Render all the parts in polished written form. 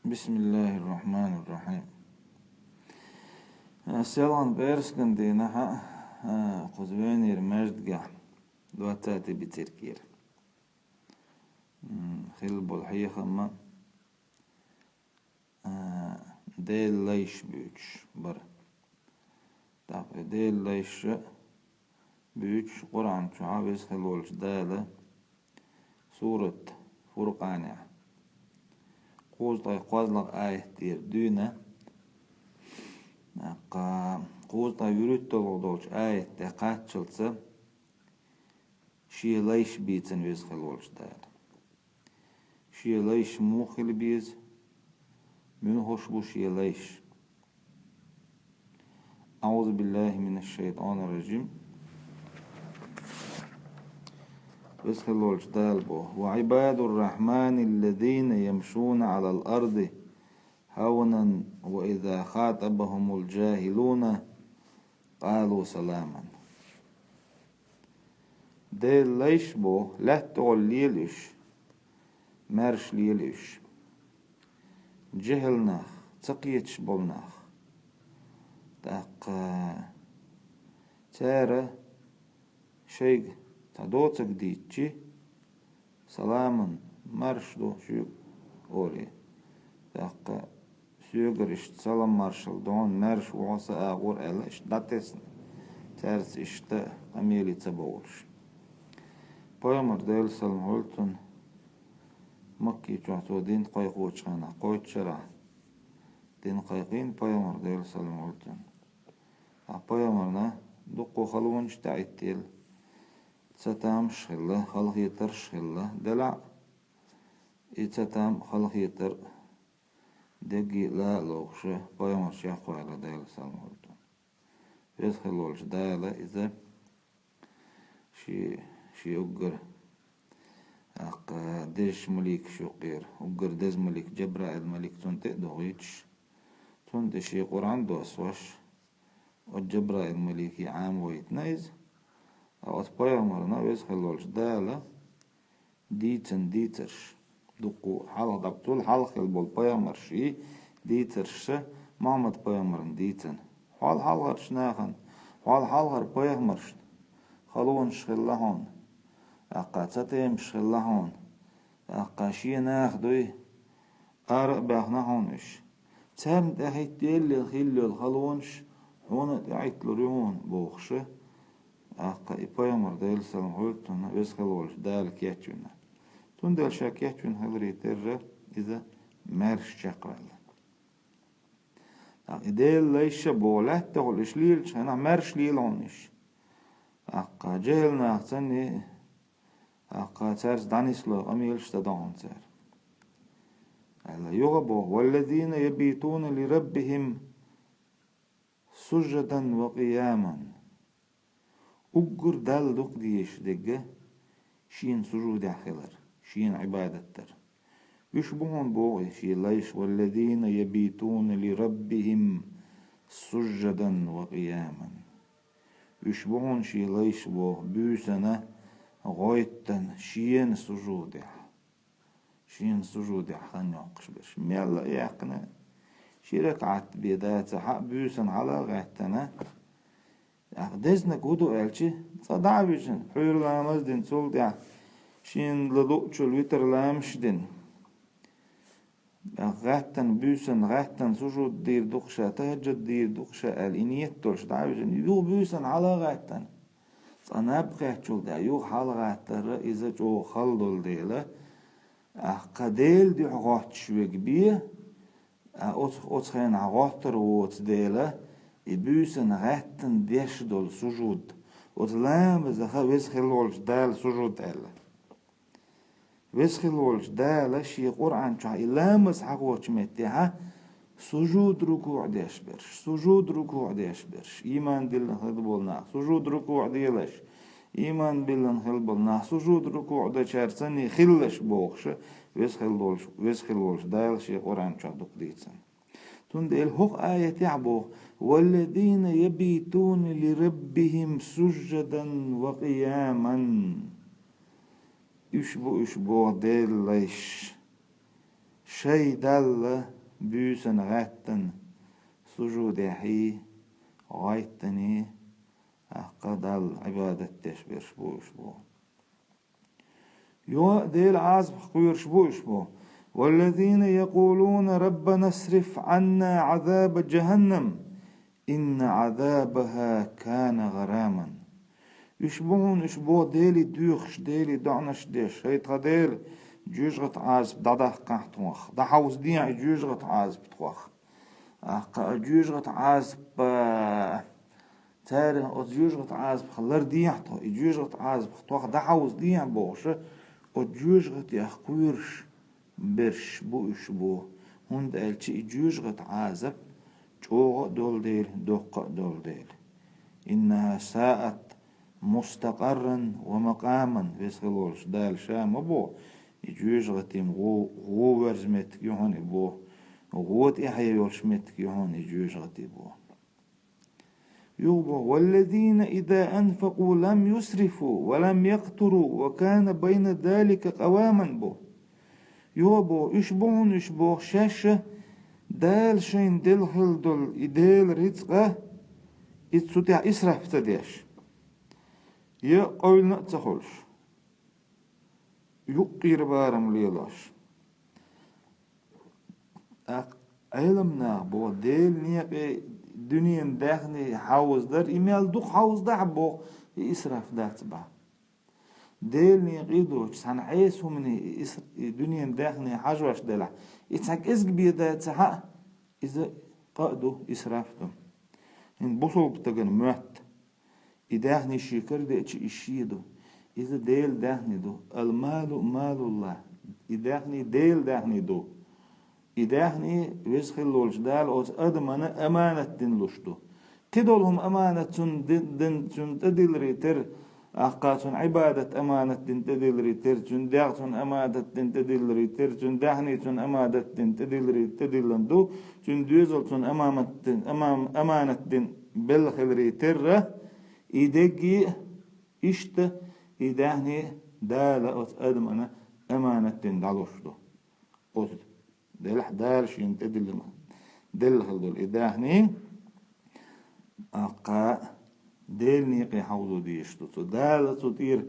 بسم الله الرحمن الرحيم. سيلان بيرسكن دي نها قزوينير مجدقة دواتاتي بتركير خيل بالحيخة ما ديل ليش بيوش بر ديل ليش بيوش قرآن شعابيس خلولش دالة سورة فرقانة قوز طي قوزلق آية تير دونة قوز طي يريد تلغدولش آية تقات شلسة شي ليش بيتن ويز خلولش دالة شي ليش موخل بيز من هوش شي ليش. أعوذ بالله من الشيطان الرجيم. ويز خلولش دالبو وعباد الرحمن الذين يمشون على الأرض هونا وإذا خاطبهم الجاهلون قالوا سلاما. ديل ليش بو لا تقول ليلش مارش ليلش جهلناخ تقيتش بولناخ داق تارة شيء تدوتك ديتشي سلاما مارش دو شو أولي داق سيوغرش سلام مارشل دون مارش وعصا أغور ألاش داتس تارس إشتا أميلي تبولش بايمر ديل سلم هولتون مكي جواتو دين قايقوش خانا قويت شرع دين قايقين بايمر ديل سلم هولتون بايمرنا دقو خلونش تعيتيل تتام شخلة خلق يتر شخلة دلع تتام خلق يتر دقي لا لوخشة بايمر شاقو على ديل سلم هولتون يدخلولش دالة إذا شي أقر ديش مليك شقير أقر دز مليك جبرائيل مليك تنتق دوغيتش تنتق شي قرآن دوسوش وجبرائيل مليك عام ويتنايز أو أتبايمرنا ويدخلولش دالة ديتن ديترش دقو حلق دقتول حلق البول بايمر شي ديترش محمد بايمرن ديتن حال حلقر شناخن حال حلقر بايمرش خلون شخلهون أقا تتيم شخلهون أقا شي ناخدوي أرق باخنهونش تام دهيت ديل الخيل الخلونش هون تعيت لريون بوخش أقا إبايمر ديل سلم هولتون ويسخلولش دال كياتشونا تون دال شا كياتشون هلري ترى إذا مارش شاقرال ديل ليش بولات تقولش ليلش أنا مارش ليلونش أقا جهلنا أحسني أقا تارس دانيسلو أميلش تدعون تار ألا يغبو والذين يبيتون لربهم سجدا وقياما أقر دال دوق ديش دقة شين سجود خلر شين عبادة تر يشبهون بوغي شي ليش والذين يبيتون لربهم سجدا وقياما يشبهون شي ليش بوغ بيسنا غايتن شين سجودع خان ينقش بش ميلا يقنا شي ركعت بيدات حق بيسن على غايتنا دزنا قدو ألشي صدع بيشن حير لامز دين سولدع شين لدوء الوتر لامش دين غايتن بيسن غايتن سجود دير دقشة تهجد دير دقشة الإنيت تولش دعوشن يو بيسن على غايتن أنا أبغى أقول ده يو حلقة ترى إذا جو خلدل ديله قديل دي عقات شوي كبير أتخين عقاتر وات ديله يبوسن غاتن ديش دول سجود وتلام إذا خبز خلولش دال سجود ديله بس خلولش دال شي قرآن شا إلامس حقوش متها سجود ركوع ديش برش سجود ركوع ديش برش إيمان دل خلبولنا سجود ركوع ديلش إيمان بالله خلبولنا سجود ركوع دا شارسني خلش بوخش ويس خلولش دايل شي قرآن شادوك ديتسن تند الهوق آية تعبو والذين يبيتون لربهم سجدا وقياما يشبو ديل ليش شي دل بيسن غتن سجود حي غايتني قدل عبادة تشبير شبو يو ديل عازب خير شبو والذين يقولون ربنا اصرف عنا عذاب جهنم إن عذابها كان غراما يشبو ديلي دوخش ديلي دعنش ديش هيت غديل جوجغت عازب دادا قحتوخ دا حوز ديع جوجغت عازب توخ جوجغت عازب تاريخ جوجغت عازب خلر ديعتو جوجغت عازب توخ دا حوز ديع بوش جوجغت يخويرش برش بو هند الشي جوجغت عازب جوغ دول ديل دوق دول ديل إنها ساءت مستقرا ومقاما فيسخلولش دال شام بو يجوجغتيم غو ورزمت يهون بو غوت إحيا يولشمت يهون يجوجغتي بو يوبو والذين إذا أنفقوا لم يسرفوا ولم يقتروا وكان بين ذلك قواما بو يوبو يشبو شاشة دال شين دل هلدل إدال رزقه إتسوتيع إسرف تديش يقولنا تخلش يقير بارم ليلاش علمنا بو ديل نيقي دنيا داخني حوز در إيميل دوخ حوز در بو إسرف دات با ديل نيقيدوش سان عيسو من دنيا داخني حجوش دلع إتساك إزق بيدا تسحق إذا قادو إسرافتو إن بوصل بتغن موت إداخني شكر ديتش إشيدو إذا ديل داخني دو المال مال الله إداخني ديل داخني دو إداخني ويسخل لولش دال أوز أدمنا أمانة دين لشدو تدولهم أمانة دين تدل ريتر أحقاتون عبادة أمانة دين تدل ريتر داغتون أمانة دين تدل ريتر داخنيتون أمانة دين تدل ريتر دو دوزلتون أمانة دين بالخل ريتر إيدجي إشت إداهني دال أوز أدمنا أمانة دين دالوشدو أوز دلح دالشين تدل دل خلدول إداهني أقا ديل نيقي حوضو ديشتو دال تطير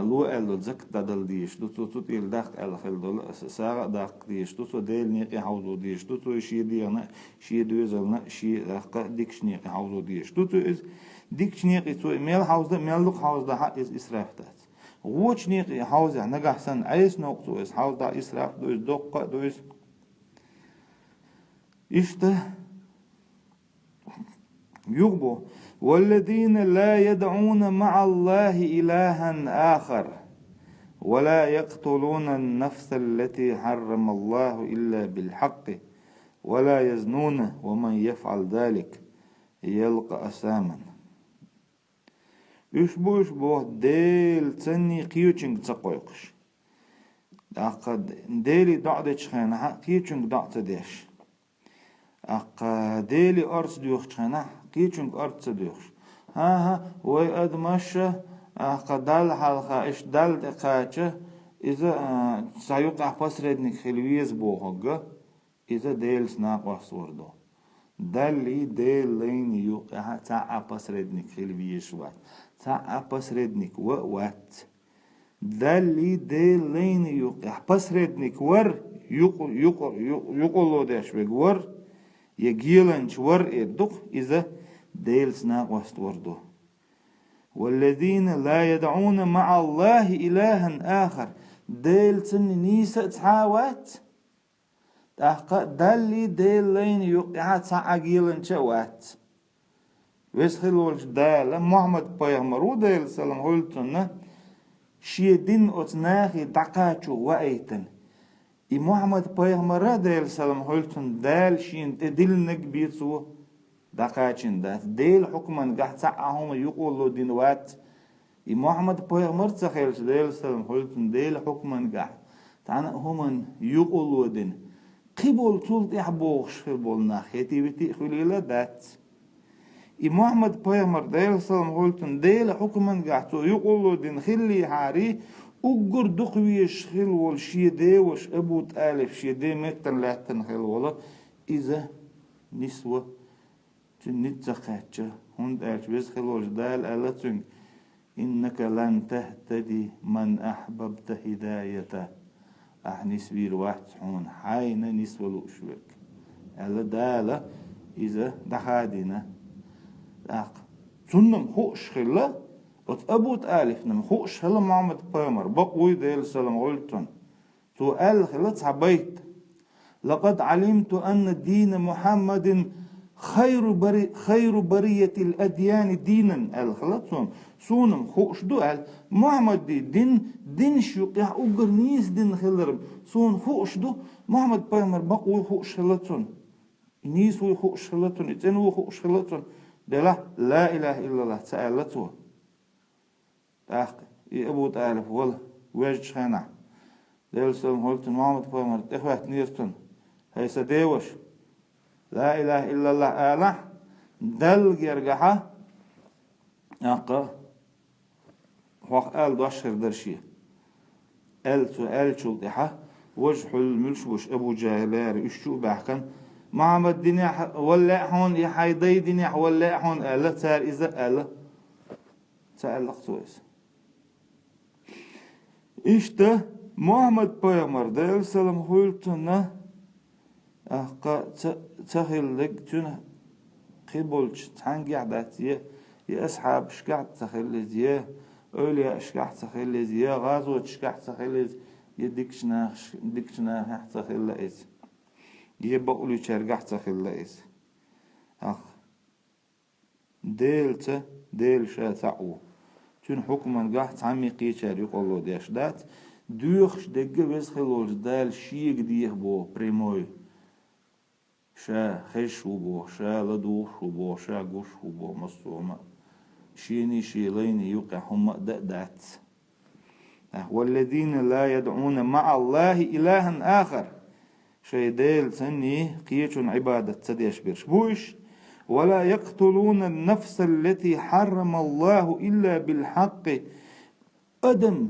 لو ألو زك دال ديشتو تطير داق أل خلدول ساق داق ديشتو ديل نيقي حوضو ديشتو شي ديانا شي دوزلنا شي أقا ديكش نيقي حوضو ديشتو ديكش نيقي تو ميل حوض ميل لوك حوض ده إسراف دات غوش نيقي حوض نجح سن عيس نقطو إس حوض ده إسراف دوز دقة دوز إشته يغبو والذين لا يدعون مع الله إلها آخر ولا يقتلون النفس التي حرم الله إلا بالحق ولا يزنون ومن يفعل ذلك يلقى أساما يشبو ديل تني قيوچنگ تقويقش أقد ديلي دعدش خينا قيوچنگ دعت ديش أقد ديلي أرس ديوخ خينا قيوچنگ أرس ديوخ ها وي أدمش أقد دال حلقة إش دال دقاچة إذا سايوقع فسردنك خلويز بوهوغ إذا ديل سناق وصوردو دالي ديل لين يوقع تاع فسردنك خلويز وات تاع فسردنك وات دالي ديل لين يوقع فسردنك ور يقولو داش ور يجيلنش ور إدوخ إذا ديل سناق وصوردو والذين لا يدعون مع الله إلها آخر ديل سن نيسة تحاوات دالي ديل لين يوقع تاع جيلن شوات ويسخلولش دال محمد بيغمرو ديل سلام هولتن شي دين أتناخي دقاتشو وأيتن إي محمد بيغمر ديل سلام هولتن دال شين تدلنك بيتسو دقاتشن دات ديل حكما قاعد تعهم يقولوا دين وات إي محمد بيغمر تخيلش ديل سلام هولتن ديل حكما قاعد تعنا هم يقولوا دين قبول طول يحبوش قبول ناخيتي بتي خليلة دات إي محمد بيغمر ديل سلام هولتن ديل حكما قاعد يقولوا دين خلي حاري أجر دقويش خل والشيدة وش أبوت ألف شيدة متن لاتن خل ولا إذا نسوة تنتقاتش هند ألف بس خل وش دال ألتن إنك لن تهتدي من أحببت هدايته أحنس بير واحد حون حين نسوة لؤشوك ألا دالة إذا دخادنا سنم خوش خلا أبوت ألف نم خوش خلا محمد بامر بقوي ديل سلام قلتن سؤال خلا تعبيت لقد علمت أن دين محمد خير برية الأديان دينا الخلاصون سونم خوش دوال محمد دين شوقيا أجرنيس دين خلرم سون خوش دو محمد بامر بقوي خوش خلاصون نيس وي خوش خلاصون إتنو خوش خلاصون دلا لا إله إلا الله تعالى تو أخ أبو تعالى ولا وجه خنا دل سلم قلت محمد بامر إخوات نيرتون هاي سديوش لا إله إلا الله آله دل جرجحة أقا وق آل داشر درشي آل شو دحة وجه الملش وش أبو جاهلار الشو بحكن محمد دنيا ولا هون يحيدي دنيا ولا هون آله تار إذا آله تعلق تويس إشته محمد بيامر دل سلام قلتنا أحقا تخيلك تون قبولش تانجي عداتيه يا أصحاب شكعت تخيلزيه أولياء شكعت تخيلزيه غازوة شكعت تخيلز ديكشنا تخيلز يبقولي شرقع تخيلز أخ ديل شاتعو تون حكما قاعد عميقي شاري قولو ديش دات دوخش دقة بس خلوش دال شيق ديه بو بريموي شا خش وبو شا لدوش وبو شا قوش وبو مصومة شيني شيلين يوقع هم دأدات والذين لا يدعون مع الله إلها آخر شي ديل سني قيتون عبادة تديش بيرش بوش ولا يقتلون النفس التي حرم الله إلا بالحق أدم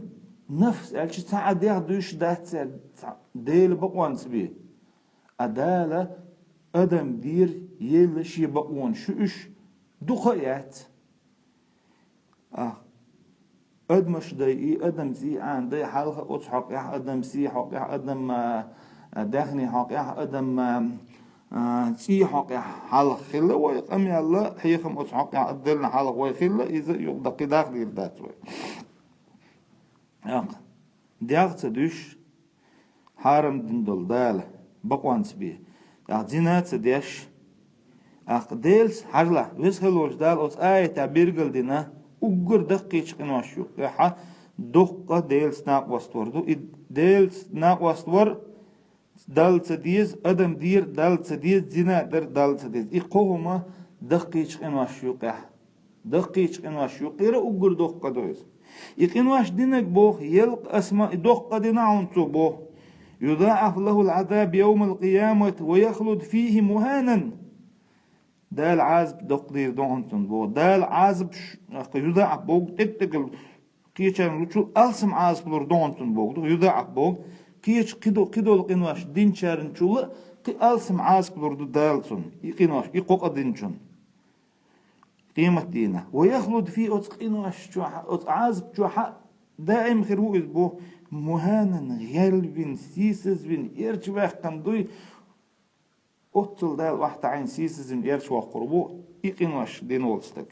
نفس ألش ساعد يهدوش دات ديل بقوان سبيه أدالة أدم دير يلش يبقون شوش دقيات أدمش داي أدم زي عن داي حلقة أصحق يا أدم سي حق يا أدم داخني حق يا أدم سي حق يا حلق خلا ويقام يا الله حيخم أصحق يا أدلنا حلق ويخلا إذا يقدق داخل ذات وي دياغ تدوش حارم دندل دال بقوان سبيه زينات ديش ديلس حرلا ويسهلوش دال أوس آية تعبيرقل دينا أقر دقيش قنواشيو قيحة دقة ديلس ناقوست وردو ديلس ناقوست ور دال تديز أدم دير دال تديز زينا در دال تديز إقوهما دقيش قنواشيو قيحة دقيش قنواشيو قيرا أقر دقة دويز يقنواش دينك بوه يلق أسماء دقة دينا عنصو بوه يضاعف له العذاب يوم القيامة ويخلد فيه مهانا دال عازب دقدير دونتن بو دال عازب يضاعف بوغ تتقل كيشان لوتشو ألسم عازب لور دونتن بوغ يضاعف بوغ كيش قدو القنواش دين شارن شولا قي ألسم عازب لور دالسون يقنواش يقوق دينشون قيمة دينا ويخلد فيه قنواش عازب جوحا دائم خيرو بو مهانا غلبين سيسزبين إرش واخ قندوي أطل دال واحد عين سيسزبين إرش واخ قربو إقنواش دين ولستك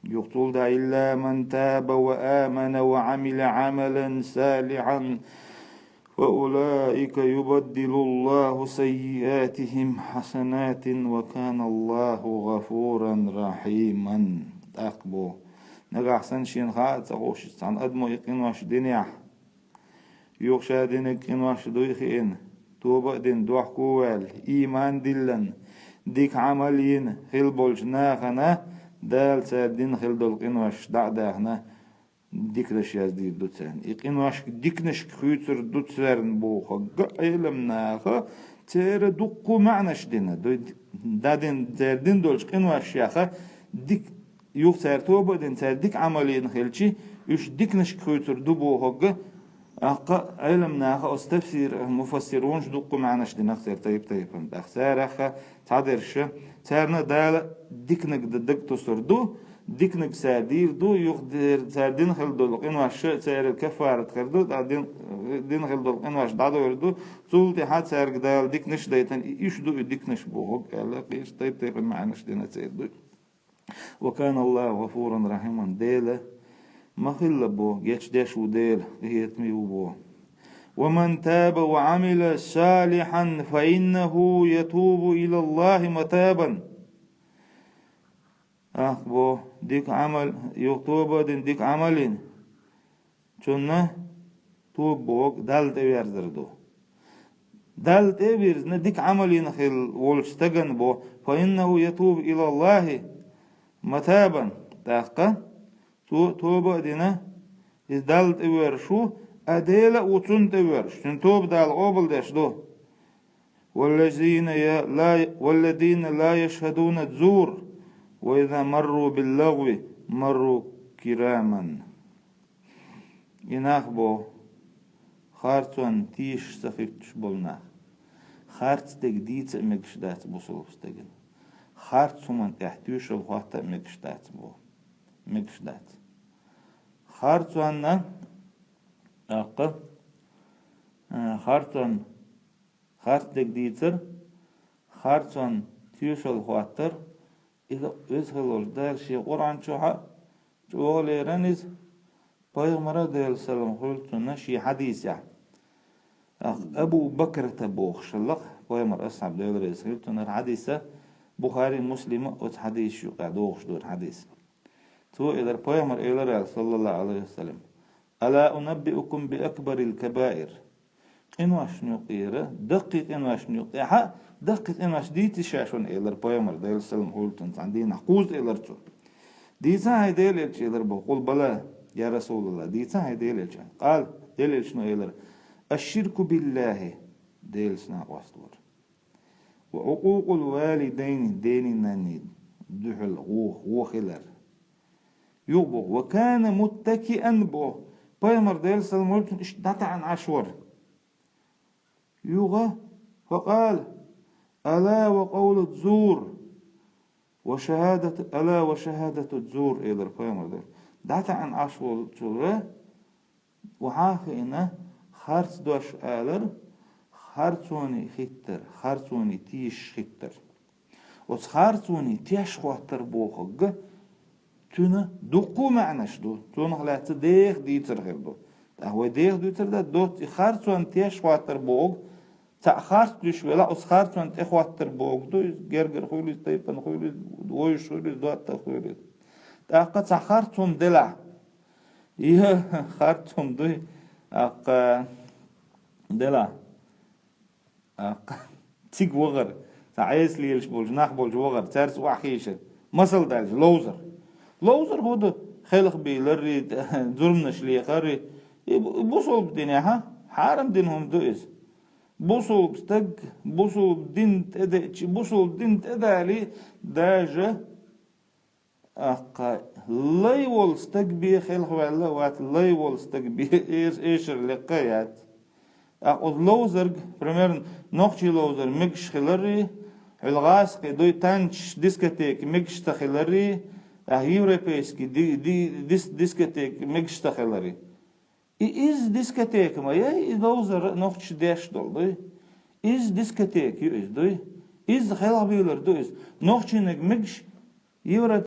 يقتل دا إلا من تاب وآمن وعمل عملا صالحا وأولئك يبدل الله سيئاتهم حسنات وكان الله غفورا رحيما أقبو نجح سنشين خاطر غوش عن أدمو يقينواش دنيا يوخشا دينك قينواش دويخين توبة دين دوح كوال إيمان دلن ديك عملين خيل بولش ناخنا دال سادين خيل دول قينواش داخنا ديك رشياز دي دوتسان يقينواش ديكنش خيوتر دوتسارن بوخا قايلم ناخا تير دوقو معناش دينا دادين زردين دولش قينواش ياخا ديك يوخ سار توبة دين سار ديك عملين خيلشي üç dikniş kuytur du bu hogga أق علم ناخ أستفسير مفسرون شدق معنا شدنا خسر طيب أخسر أخ تعدرش تعرنا دال ديكنك دك تصردو ديكنك سادير دو يقدر سادين خلدو إن واش سعر الكفارة خلدو دين خلدو إن واش دادو يردو سولتي حد سعر دال ديكنش دايتن إيش دو ديكنش بوه قال قيش طيب معنا شدنا سيدو وكان الله غفورا رحيما ديله ما خل بو جيش داش وديل هيتمي بو ومن تاب وعمل صالحا فإنه يتوب إلى الله متابا بو ديك عمل يكتوب ديك عملين شنو توب بو دال تبيرزردو دال تبيرز نديك عملين خل ولشتغن بو فإنه يتوب إلى الله متابا تاقا توبة دينا دال تبير شو أديلا وتون تبير شن توب دال قبل داش دو والذين لا يشهدون الزور وإذا مروا باللغو مروا كراما يناخ بو خارتون تيش سخيفتش بولنا خارت تجديد مكشدات بوصلوستجن خارت سمن تحتوش الوقت مكشدات بو مكشدات خارتون أق خارتون خارت تجديدر خارتون تيش الوقتر إذا إزهلور دار شيء قرآن شوها جواليرانيز بايغمرا ديال سلام قلتنا شي حديث يعني أبو بكر تبوخ شلق بايغمر أصحاب ديال رئيس قلتنا الحديثة بخاري مسلم أت حديث شو قادوخش دور حديث تو إذا بايغمر إلى صلى الله عليه وسلم ألا أنبئكم بأكبر الكبائر إن واش نقيرة دقيق إن واش نقيرة دقيق إن واش ديتي شاشون إلى بايغمر ديال سلام قلتنا عندنا نحقوز إلى رجل ديتا هاي ديال إلى بقول بلا يا رسول الله ديتا هاي ديل قال ديل شنو يلر الشرك بالله ديل سنا واستور وعقوق الوالدين دين نانيد دحل وخلر يوبو وكان متكئا بو بايمر ديل سلمولتن اشتات عن عشور يوغا فقال ألا وقول الزور وشهادة الزور إلر بايمر ديل داتا عن عشور تشورة وحاخينا خارت دوش آلر خارتوني خيتر خارتوني تيش خيتر وس خارتوني تيش خواتر بوخج تونا دقو معناش دو تونا خلات ديخ ديتر غير دو هو ديخ ديتر دا دوت خارتون تيش خواتر بوخ تا خارت دوش ولا اس خارتون تيش خواتر بوخ دو جرجر خويلز تايبن خويلز دويش خويلز دوات خويلز أق تخارتهم دلع يه خارتهم دوي أق دلع أق تيج وغر تعيس ليش بولج ناخ بولج وغر تارس وحيشة مثل دالج لوزر هو ده خلق بيلري ظلمنش ليه خري بوصل بدنيا ها حارم دينهم دويس بوصل بستج بوصل دين تدا بوصل دين تدا لي داجة أق لاي والستقبي خلق ولا وات لاي والستقبي إيش اللقيات أقول لوزر بريمير نقطي لوزر مكش خلري الغاز كدوي تانش ديسكتيك مكش تخلري يوروبيسكي دي ديسكتيك مكش تخلري إز ديسكتيك ما يا لوزر نقطش داش دول إز ديسكتيك يو إز دوي إز خلق بيولر دوي نقطي نك مكش يورو